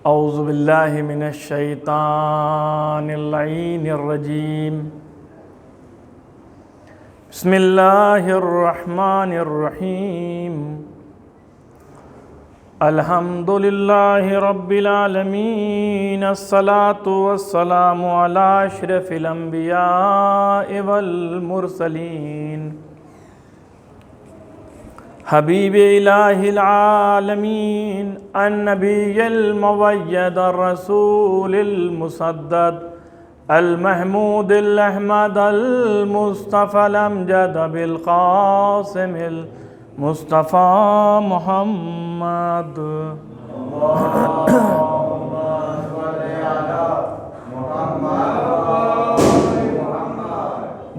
اعوذ باللہ من الشیطان اللعین الرجیم بسم اللہ الرحمن الرحیم الحمد للہ رب العالمین الصلاة والسلام علی اشرف الانبیاء والمرسلین حبیب الہ العالمین النبی المؤید الرسول المصدد المحمود الاحمد المصطفى الامجد بالقاسم المصطفى محمد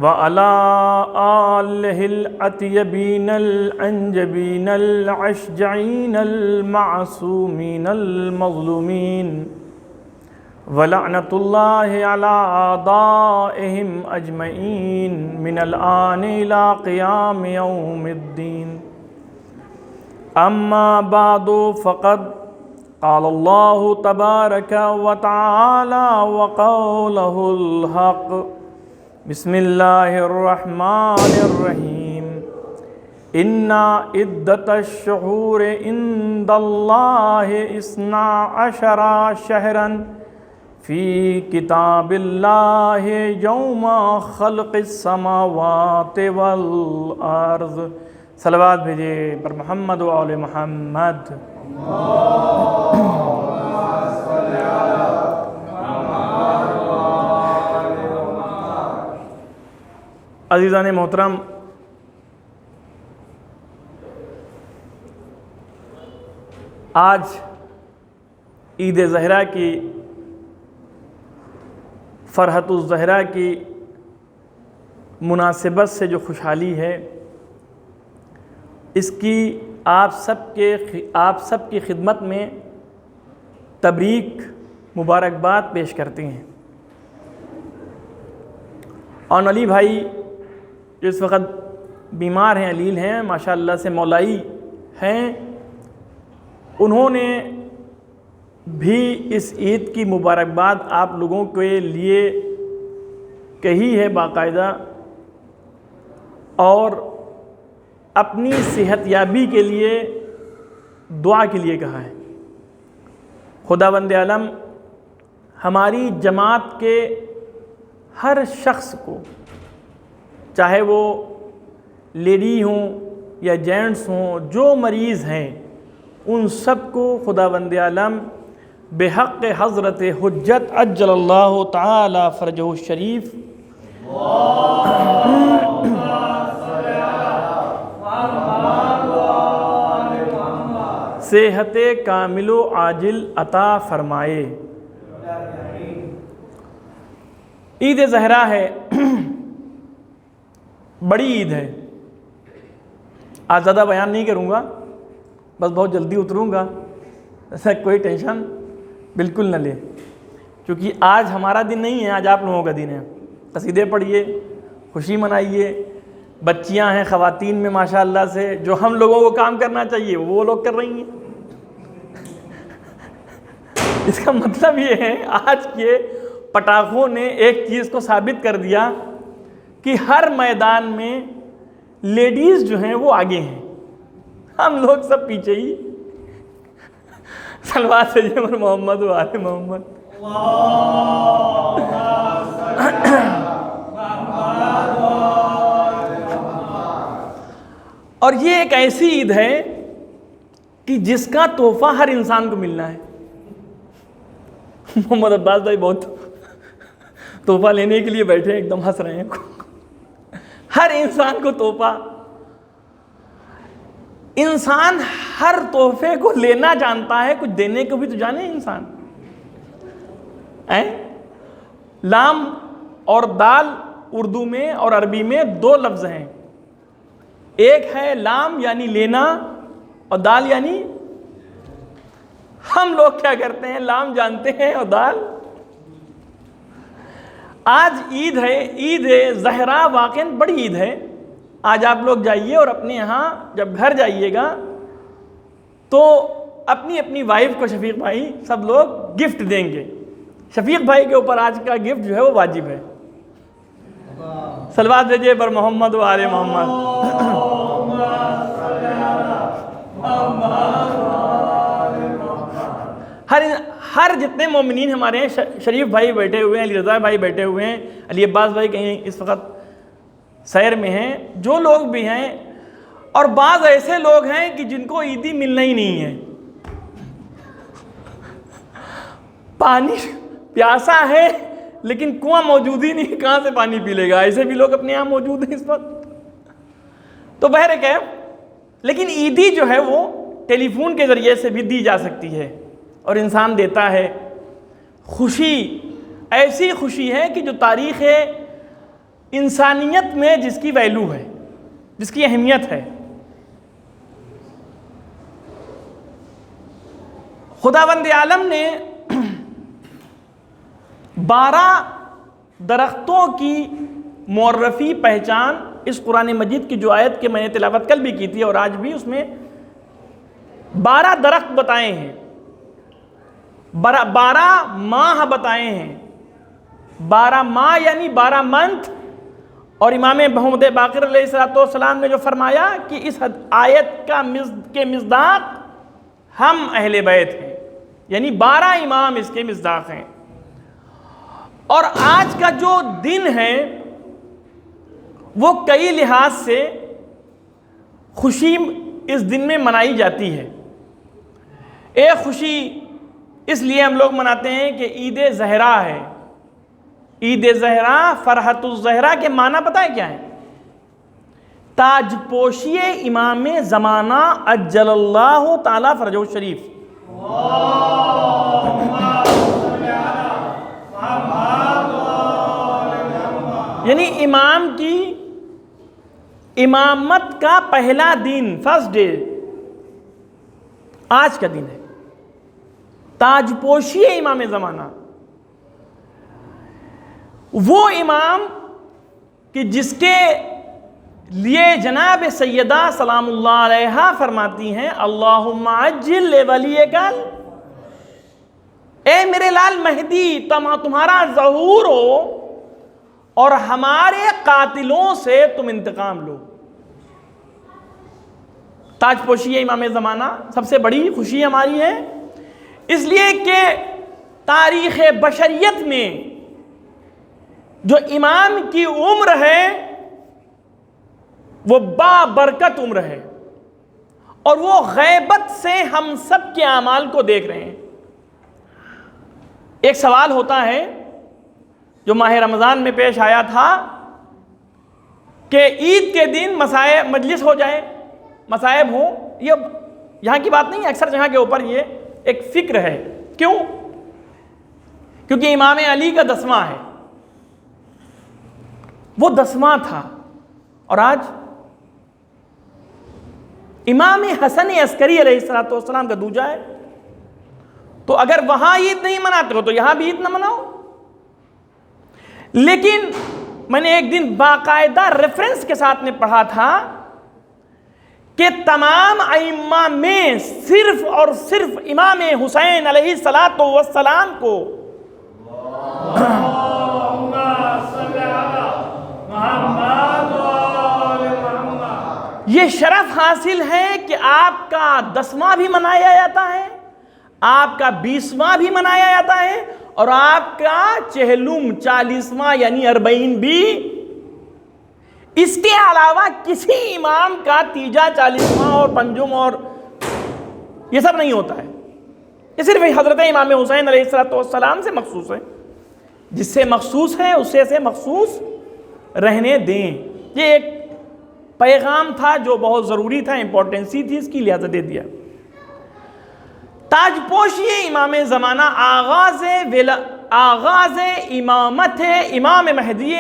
وعلى آلہ الأطیبین الأنجبین الأشجعین المعصومین المظلومین ولعنۃ اللہ علی اعدائہم اجمعین من الآن الی قیام یوم الدین اما بعد فقد قال اللہ تبارک وتعالی وقولہ الحق بسم اللہ الرحمن الرحیم ان عدۃ الشہور عند اللہ 12 شہرا فی کتاب اللہ یوم خلق السماوات والارض۔ صلوات بھیجے پر محمد و آل محمد۔ عزیزان محترم، آج عید زہرہ کی فرحت الزہرہ کی مناسبت سے جو خوشحالی ہے، اس کی آپ سب کی خدمت میں تبریک مبارکباد پیش کرتے ہیں۔ اور علی بھائی جو اس وقت بیمار ہیں، علیل ہیں، ماشاءاللہ سے مولائی ہیں، انہوں نے بھی اس عید کی مبارکباد آپ لوگوں کے لیے کہی ہے باقاعدہ، اور اپنی صحت یابی کے لیے دعا کے لیے کہا ہے۔ خداوند عالم ہماری جماعت کے ہر شخص کو، چاہے وہ لیڈی ہوں یا جینٹس ہوں، جو مریض ہیں ان سب کو خداوند عالم بحق حضرت حجت عجل اللہ تعالی فرجہ الشریف صحت کامل و عاجل عطا فرمائے۔ عید زہرہ ہے، بڑی عید ہے۔ آج زیادہ بیان نہیں کروں گا، بس بہت جلدی اتروں گا، ایسا کوئی ٹینشن بالکل نہ لے، کیونکہ آج ہمارا دن نہیں ہے، آج آپ لوگوں کا دن ہے۔ قصیدے پڑھیے، خوشی منائیے، بچیاں ہیں خواتین میں ماشاءاللہ سے، جو ہم لوگوں کو کام کرنا چاہیے وہ لوگ کر رہی ہیں۔ اس کا مطلب یہ ہے آج کے پٹاخوں نے ایک چیز کو ثابت کر دیا کہ ہر میدان میں لیڈیز جو ہیں وہ آگے ہیں، ہم لوگ سب پیچھے ہی۔ صلوات سے پر محمد و آل محمد۔ اور یہ ایک ایسی عید ہے کہ جس کا تحفہ ہر انسان کو ملنا ہے۔ محمد عباس بھائی بہت تحفہ لینے کے لیے بیٹھے، ایک دم ہنس رہے ہیں۔ ہر انسان کو تحفہ، انسان ہر تحفے کو لینا جانتا ہے، کچھ دینے کو بھی تو جانے انسان۔ لام اور دال اردو میں اور عربی میں دو لفظ ہیں، ایک ہے لام یعنی لینا، اور دال یعنی ہم لوگ کیا کرتے ہیں، لام جانتے ہیں اور دال۔ آج عید ہے، عید زہرہ واقعاً بڑی عید ہے۔ آج آپ لوگ جائیے اور اپنے یہاں جب گھر جائیے گا تو اپنی اپنی وائف کو شفیق بھائی سب لوگ گفٹ دیں گے. شفیق بھائی کے اوپر آج کا گفٹ جو ہے وہ واجب ہے. صلوات بھیجیے بر محمد و آل محمد. ہر جتنے مومنین ہمارے ہیں, شریف بھائی بیٹھے ہوئے ہیں, علی رضا بھائی بیٹھے ہوئے ہیں, علی عباس بھائی کہیں اس وقت سیر میں ہیں, جو لوگ بھی ہیں, اور بعض ایسے لوگ ہیں کہ جن کو عیدی ملنا ہی نہیں ہے. پانی پیاسا ہے لیکن کنواں موجود ہی نہیں, کہاں سے پانی پی لے گا. ایسے بھی لوگ اپنے یہاں موجود ہیں اس وقت. تو بہرکیف لیکن عیدی جو ہے وہ ٹیلی فون کے ذریعے سے بھی دی جا سکتی ہے, اور انسان دیتا ہے. خوشی ایسی خوشی ہے کہ جو تاریخ انسانیت میں جس کی ویلیو ہے, جس کی اہمیت ہے. خداوند عالم نے 12 درختوں کی معرفی پہچان اس قرآن مجید کی جو آیت کے میں نے تلاوت کل بھی کی تھی اور آج بھی, اس میں 12 درخت بتائے ہیں, 12 ماہ بتائے ہیں. 12 ماہ یعنی 12 منتھ. اور امام محمد باقر علیہ السلام نے جو فرمایا کہ اس آیت کے مصداق ہم اہل بیت ہیں, یعنی 12 امام اس کے مصداق ہیں. اور آج کا جو دن ہے وہ کئی لحاظ سے خوشی اس دن میں منائی جاتی ہے. ایک خوشی اس لیے ہم لوگ مناتے ہیں کہ عید زہرا ہے. عید زہرا, فرحت الزہرا کے معنی پتہ ہے کیا ہے؟ تاج پوشی امام زمانہ اجل اللہ تعالی فرجہ الشریف. یعنی امام کی امامت کا پہلا دن, فرسٹ ڈے آج کا دن ہے. تاج پوشی امام زمانہ, وہ امام کہ جس کے لیے جناب سیدہ سلام اللہ علیہا فرماتی ہیں اللہم عجل لولیک, اے میرے لال مہدی تمہارا ظہور ہو اور ہمارے قاتلوں سے تم انتقام لو. تاج پوشی امام زمانہ سب سے بڑی خوشی ہماری ہے, اس لیے کہ تاریخ بشریت میں جو امام کی عمر ہے وہ بابرکت عمر ہے, اور وہ غیبت سے ہم سب کے اعمال کو دیکھ رہے ہیں. ایک سوال ہوتا ہے جو ماہ رمضان میں پیش آیا تھا کہ عید کے دن مجلس ہو جائے, مصائب ہوں. یہ یہاں کی بات نہیں ہے, اکثر جہاں کے اوپر یہ ایک فکر ہے. کیوں؟ کیونکہ امام علی کا 10واں ہے, وہ 10واں تھا, اور آج امام حسن عسکری علیہ السلام کا دوجا ہے. تو اگر وہاں عید نہیں مناتے ہو تو یہاں بھی عید نہ مناؤ. لیکن میں نے ایک دن باقاعدہ ریفرنس کے ساتھ نے پڑھا تھا کہ تمام ائمہ میں صرف اور صرف امام حسین علیہ السلام کو یہ شرف حاصل ہے کہ آپ کا 10واں بھی منایا جاتا ہے, آپ کا 20واں بھی منایا جاتا ہے, اور آپ کا 40واں یعنی 40 بھی. اس کے علاوہ کسی امام کا 30واں 40واں اور 50واں اور یہ سب نہیں ہوتا ہے. یہ صرف حضرت امام حسین علیہ السلام سے مخصوص ہے. جس سے مخصوص ہے اسے سے مخصوص رہنے دیں. یہ ایک پیغام تھا جو بہت ضروری تھا, امپورٹنسی تھی, اس کی لہذا دے دیا. تاج پوشی امام زمانہ آغاز امامت امام مہدی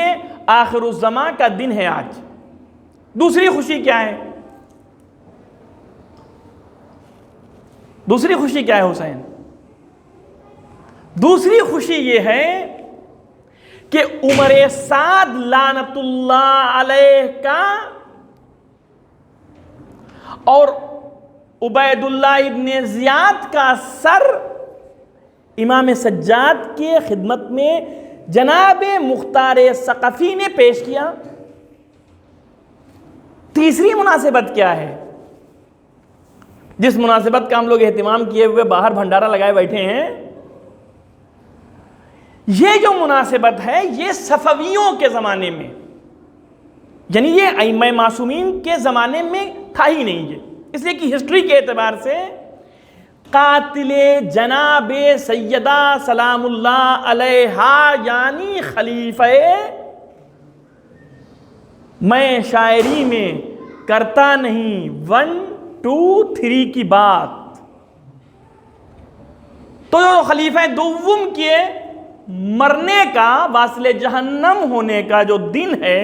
آخر الزمان کا دن ہے آج. دوسری خوشی کیا ہے؟ دوسری خوشی کیا ہے حسین؟ دوسری خوشی یہ ہے کہ عمر سعد لعنت اللہ علیہ کا اور عبید اللہ ابن زیاد کا سر امام سجاد کے خدمت میں جناب مختار ثقفی نے پیش کیا۔ تیسری مناسبت کیا ہے جس مناسبت کا ہم لوگ اہتمام کیے ہوئے باہر بھنڈارا لگائے بیٹھے ہیں؟ یہ جو مناسبت ہے یہ صفویوں کے زمانے میں، یعنی یہ ائمہ معصومین کے زمانے میں تھا ہی نہیں یہ، اس لیے کہ ہسٹری کے اعتبار سے قاتل جناب سیدہ سلام اللہ علیہا یعنی خلیفہ، میں شاعری میں کرتا نہیں 1 2 3 کی بات، تو جو خلیفہ دوم کے مرنے کا، واصل جہنم ہونے کا جو دن ہے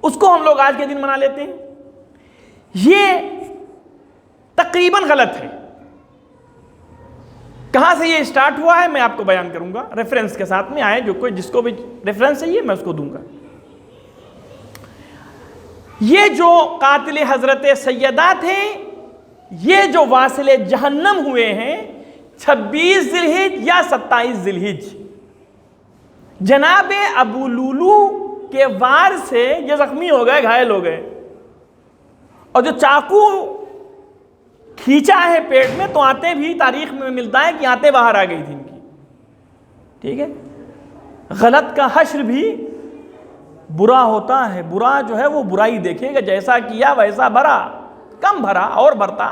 اس کو ہم لوگ آج کے دن منا لیتے ہیں۔ یہ تقریباً غلط ہے۔ کہاں سے یہ سٹارٹ ہوا ہے میں آپ کو بیان کروں گا، ریفرنس کے ساتھ میں آئے، جو کوئی جس کو بھی ریفرنس چاہیے میں اس کو دوں گا۔ یہ جو قاتل حضرت سیدہ تھے، یہ جو واصل جہنم ہوئے ہیں 26 ذی الحج یا 27 ذی الحج، جناب ابو لولو کے وار سے یہ زخمی ہو گئے، گھائل ہو گئے، اور جو چاقو کھینچا ہے پیٹ میں تو آتے بھی تاریخ میں ملتا ہے کہ آتے باہر آ گئی تھی ان کی، ٹھیک ہے۔ غلط کا حشر بھی برا ہوتا ہے، برا جو ہے وہ برائی دیکھے گا، جیسا کیا ویسا بھرا، کم بھرا اور بھرتا،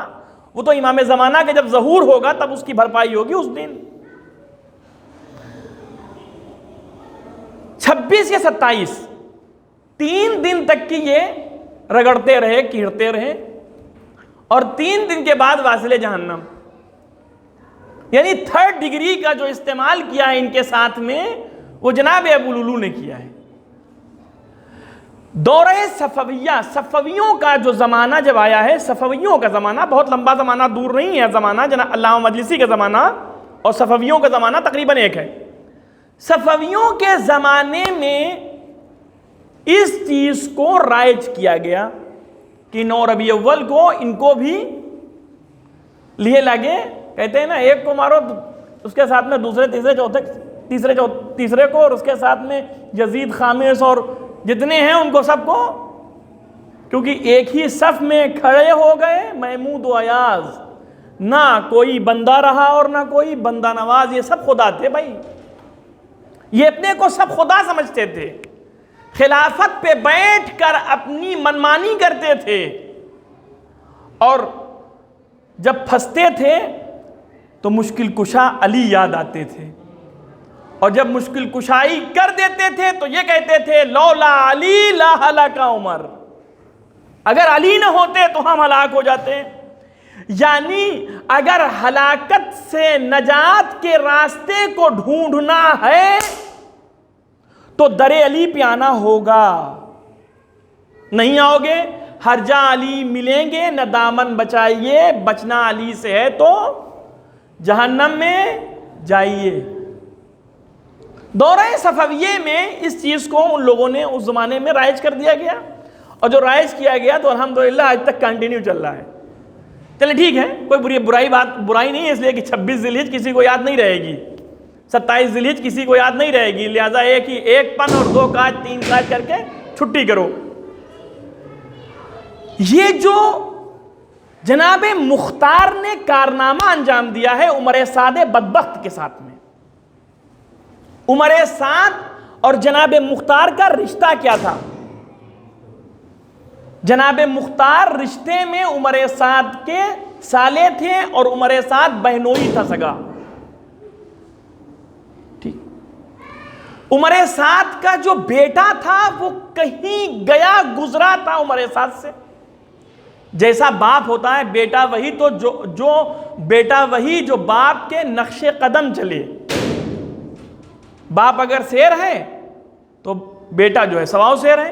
وہ تو امام زمانہ کے جب ظہور ہوگا تب اس کی بھرپائی ہوگی اس دن۔ 26 یا 27 3 دن تک کی یہ رگڑتے رہے، کیڑتے رہے، اور 3 دن کے بعد واصل جہنم، یعنی 3rd ڈگری کا جو استعمال کیا ہے ان کے ساتھ میں وہ جناب ابو لولو نے کیا ہے۔ دورہ صفویہ، صفویوں کا جو زمانہ جب آیا ہے، صفویوں کا زمانہ بہت لمبا زمانہ دور نہیں ہے، زمانہ جناب علامہ مجلسی کا زمانہ اور صفویوں کا زمانہ تقریباً ایک ہے۔ صفویوں کے زمانے میں اس چیز کو رائج کیا گیا کہ 9 ربیع اول کو ان کو بھی لیے لگے، کہتے ہیں نا ایک کو مارو اس کے ساتھ میں دوسرے تیسرے چوتھے تیسرے کو، اور اس کے ساتھ میں یزید خامس اور جتنے ہیں ان کو سب کو، کیونکہ ایک ہی صف میں کھڑے ہو گئے محمود و ایاز، نہ کوئی بندہ رہا اور نہ کوئی بندہ نواز، یہ سب خدا تھے بھائی، یہ اپنے کو سب خدا سمجھتے تھے، خلافت پہ بیٹھ کر اپنی منمانی کرتے تھے، اور جب پھنستے تھے تو مشکل کشا علی یاد آتے تھے، اور جب مشکل کشائی کر دیتے تھے تو یہ کہتے تھے لولا علی لا ہلاک عمر، اگر علی نہ ہوتے تو ہم ہلاک ہو جاتے۔ یعنی اگر ہلاکت سے نجات کے راستے کو ڈھونڈنا ہے تو در علی پہ آنا ہوگا، نہیں آؤ گے ہر جا علی ملیں گے، نہ دامن بچائیے، بچنا علی سے ہے تو جہنم میں جائیے۔ دورہ صفویہ میں اس چیز کو ان لوگوں نے اس زمانے میں رائج کر دیا گیا، اور جو رائج کیا گیا تو الحمدللہ آج تک کنٹینیو چل رہا ہے۔ چلے ٹھیک ہے، کوئی برائی نہیں ہے، اس لیے کہ 26 ذی الحج کسی کو یاد نہیں رہے گی، 27 ذی الحج کسی کو یاد نہیں رہے گی، لہٰذا ایک پن اور 2 کاج 3 کاج کر کے چھٹی کرو۔ یہ جو جناب مختار نے کارنامہ انجام دیا ہے عمر سعد بدبخت کے ساتھ میں، عمر سعد اور جناب مختار کا رشتہ کیا تھا؟ جناب مختار رشتے میں عمر سعد کے سالے تھے اور عمر سعد بہنوئی تھا سگا، ٹھیک۔ عمر سعد کا جو بیٹا تھا وہ کہیں گیا گزرا تھا عمر سعد سے، جیسا باپ ہوتا ہے بیٹا وہی، تو جو بیٹا وہی جو باپ کے نقش قدم چلے، باپ اگر شیر ہے تو بیٹا جو ہے سواؤ شیر ہے۔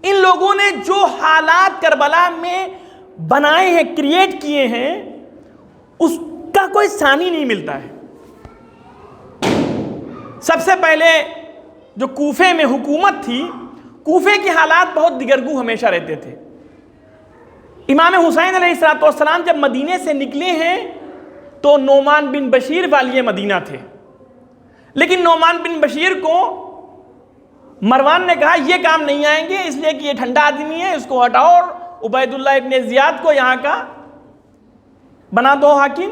ان لوگوں نے جو حالات کربلا میں بنائے ہیں، کریٹ کیے ہیں، اس کا کوئی ثانی نہیں ملتا ہے۔ سب سے پہلے جو کوفے میں حکومت تھی، کوفے کے حالات بہت دگرگوں ہمیشہ رہتے تھے، امام حسین علیہ السلام جب مدینے سے نکلے ہیں تو نعمان بن بشیر والی مدینہ تھے، لیکن نعمان بن بشیر کو مروان نے کہا یہ کام نہیں آئیں گے، اس لیے کہ یہ ٹھنڈا آدمی ہے، اس کو ہٹاؤ اور عبید اللہ ابن زیاد کو یہاں کا بنا دو حاکم۔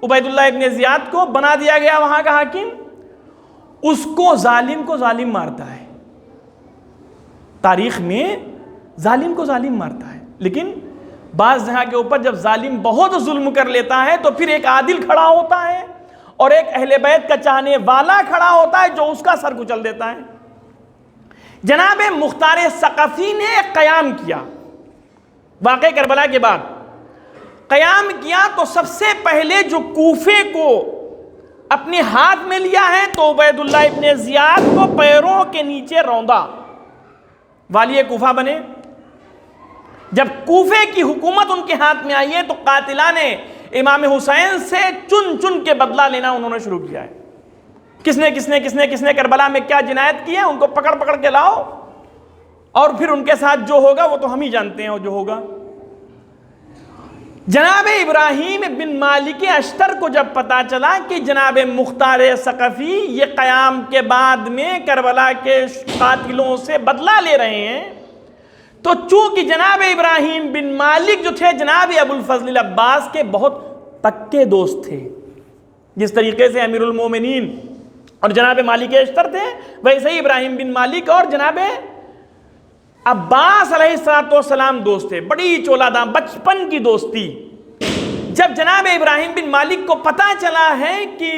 عبید اللہ ابن زیاد کو بنا دیا گیا وہاں کا حاکم۔ اس کو ظالم مارتا ہے، تاریخ میں ظالم کو ظالم مارتا ہے، لیکن بعض جگہ کے اوپر جب ظالم بہت ظلم کر لیتا ہے تو پھر ایک عادل کھڑا ہوتا ہے اور ایک اہل بیت کا چاہنے والا کھڑا ہوتا ہے جو اس کا سر کچل دیتا ہے۔ جناب مختار ثقفی نے قیام کیا، واقعہ کربلا کے بعد قیام کیا تو سب سے پہلے جو کوفے کو اپنے ہاتھ میں لیا ہے تو عبید اللہ ابن زیاد کو پیروں کے نیچے روندا، والی کوفہ بنے۔ جب کوفے کی حکومت ان کے ہاتھ میں آئی ہے تو قاتلان امام حسین سے چن چن کے بدلہ لینا انہوں نے شروع کیا ہے۔ کس نے کربلا میں کیا جنایت کی ہے ان کو پکڑ پکڑ کے لاؤ، اور پھر ان کے ساتھ جو ہوگا وہ تو ہم ہی جانتے ہیں جو ہوگا۔ جناب ابراہیم بن مالک اشتر کو جب پتا چلا کہ جناب مختار ثقفی یہ قیام کے بعد میں کربلا کے قاتلوں سے بدلہ لے رہے ہیں، تو چونکہ جناب ابراہیم بن مالک جو تھے جناب ابو الفضل عباس کے بہت پکے دوست تھے، جس طریقے سے امیر المومنین اور جناب مالک اشتر تھے ویسے ہی ابراہیم بن مالک اور جناب عباس علیہ السلام دوست تھے، بڑی چولہ داں بچپن کی دوستی۔ جب جناب ابراہیم بن مالک کو پتہ چلا ہے کہ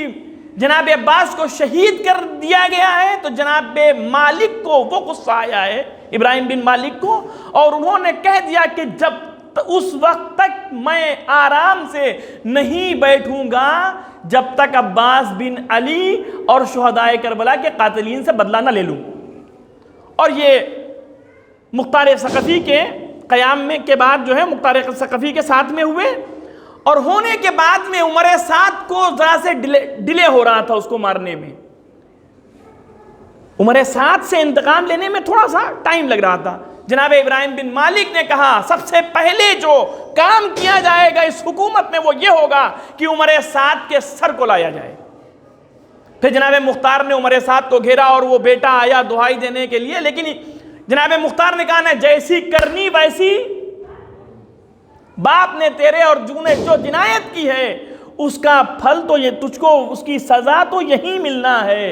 جناب عباس کو شہید کر دیا گیا ہے تو جناب مالک کو وہ غصہ آیا ہے ابراہیم بن مالک کو، اور انہوں نے کہہ دیا کہ جب اس وقت تک میں آرام سے نہیں بیٹھوں گا جب تک عباس بن علی اور شہدائے کربلا کے قاتلین سے بدلہ نہ لے لوں۔ اور یہ مختار ثقفی کے قیام میں کے بعد جو ہے مختار ثقفی کے ساتھ میں ہوئے، اور ہونے کے بعد میں عمر سعد کو ذرا سے ڈیلے ہو رہا تھا اس کو مارنے میں، عمر سعد سے انتقام لینے میں تھوڑا سا ٹائم لگ رہا تھا۔ جناب ابراہیم بن مالک نے کہا سب سے پہلے جو کام کیا جائے گا اس حکومت میں وہ یہ ہوگا کہ عمر سعد کے سر کو لایا جائے۔ پھر جناب مختار نے عمر سعد کو گھیرا اور وہ بیٹا آیا دہائی دینے کے لیے، لیکن جناب مختار نے کہا نا جیسی کرنی ویسی باپ نے تیرے، اور نے جو جنایت کی ہے اس کا پھل تو یہ تجھ کو، اس کی سزا تو یہی ملنا ہے۔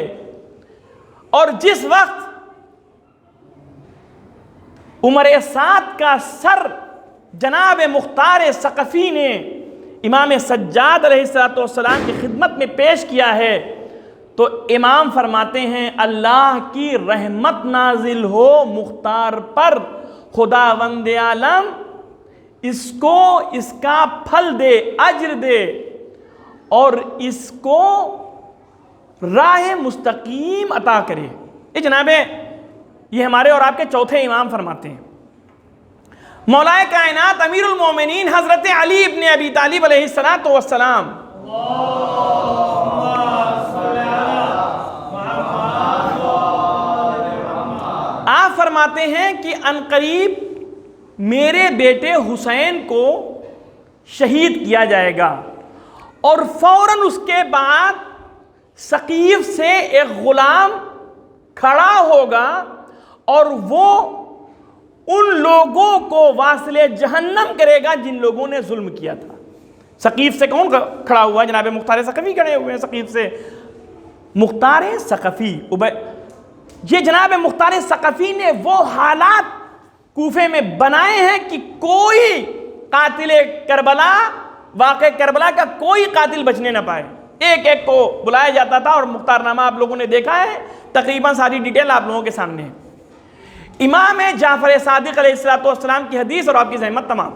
اور جس وقت عمر سعد کا سر جناب مختار ثقفی نے امام سجاد علیہ السلام کی خدمت میں پیش کیا ہے تو امام فرماتے ہیں اللہ کی رحمت نازل ہو مختار پر، خداوند عالم اس کو اس کا پھل دے، اجر دے، اور اس کو راہ مستقیم عطا کرے۔ یہ جناب یہ ہمارے اور آپ کے چوتھے امام فرماتے ہیں۔ مولا کائنات امیر المومنین حضرت علی ابن ابی طالب علیہ السلام آپ فرماتے ہیں کہ عنقریب میرے بیٹے حسین کو شہید کیا جائے گا، اور فوراً اس کے بعد ثقیف سے ایک غلام کھڑا ہوگا اور وہ ان لوگوں کو واصل جہنم کرے گا جن لوگوں نے ظلم کیا تھا۔ ثقیف سے کون کھڑا ہوا؟ جناب مختار ثقفی کھڑے ہوئے ہیں ثقیف سے۔ مختار ثقفی یہ جناب مختار ثقفی نے وہ حالات کوفے میں بنائے ہیں کہ کوئی قاتل کربلا، واقع کربلا کا کوئی قاتل بچنے نہ پائے۔ ایک ایک کو بلایا جاتا تھا اور مختار نامہ آپ لوگوں نے دیکھا ہے، تقریباً ساری ڈیٹیل آپ لوگوں کے سامنے ہے۔ امام جعفر صادق علیہ السلام کی حدیث اور آپ کی زحمت تمام۔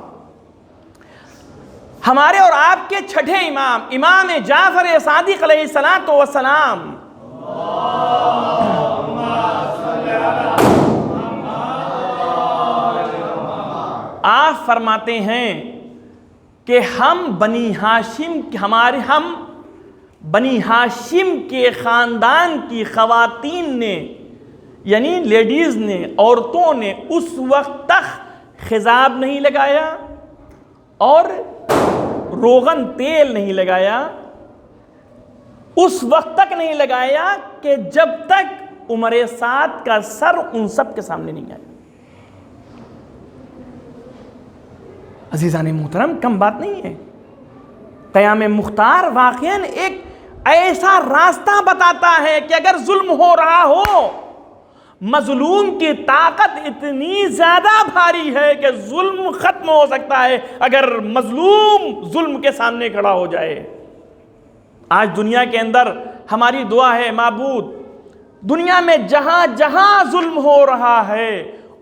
ہمارے اور آپ کے چھٹے امام امام جعفر صادق علیہ السلام آپ فرماتے ہیں کہ ہم بنی ہاشم کے خاندان کی خواتین نے، یعنی لیڈیز نے، عورتوں نے اس وقت تک خضاب نہیں لگایا، اور روغن تیل نہیں لگایا، اس وقت تک نہیں لگایا کہ جب تک عمر سعد کا سر ان سب کے سامنے نہیں آیا۔ عزیزان محترم، کم بات نہیں ہے۔ قیام مختار واقعاً ایک ایسا راستہ بتاتا ہے کہ اگر ظلم ہو رہا ہو، مظلوم کی طاقت اتنی زیادہ بھاری ہے کہ ظلم ختم ہو سکتا ہے اگر مظلوم ظلم کے سامنے کھڑا ہو جائے۔ آج دنیا کے اندر ہماری دعا ہے، معبود دنیا میں جہاں جہاں ظلم ہو رہا ہے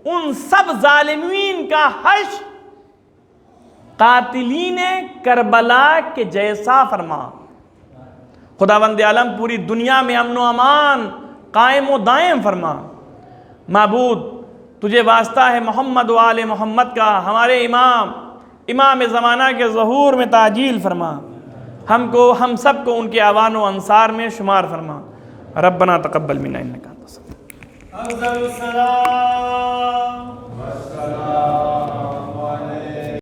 ان سب ظالمین کا حشر قاتلین کربلا کے جیسا فرما۔ خداوند عالم پوری دنیا میں امن و امان قائم و دائم فرما۔ معبود تجھے واسطہ ہے محمد و آل محمد کا، ہمارے امام زمانہ کے ظہور میں تعجیل فرما، ہم سب کو ان کے اعوان و انصار میں شمار فرما۔ ربنا تقبل منا انک انت السمیع العلیم۔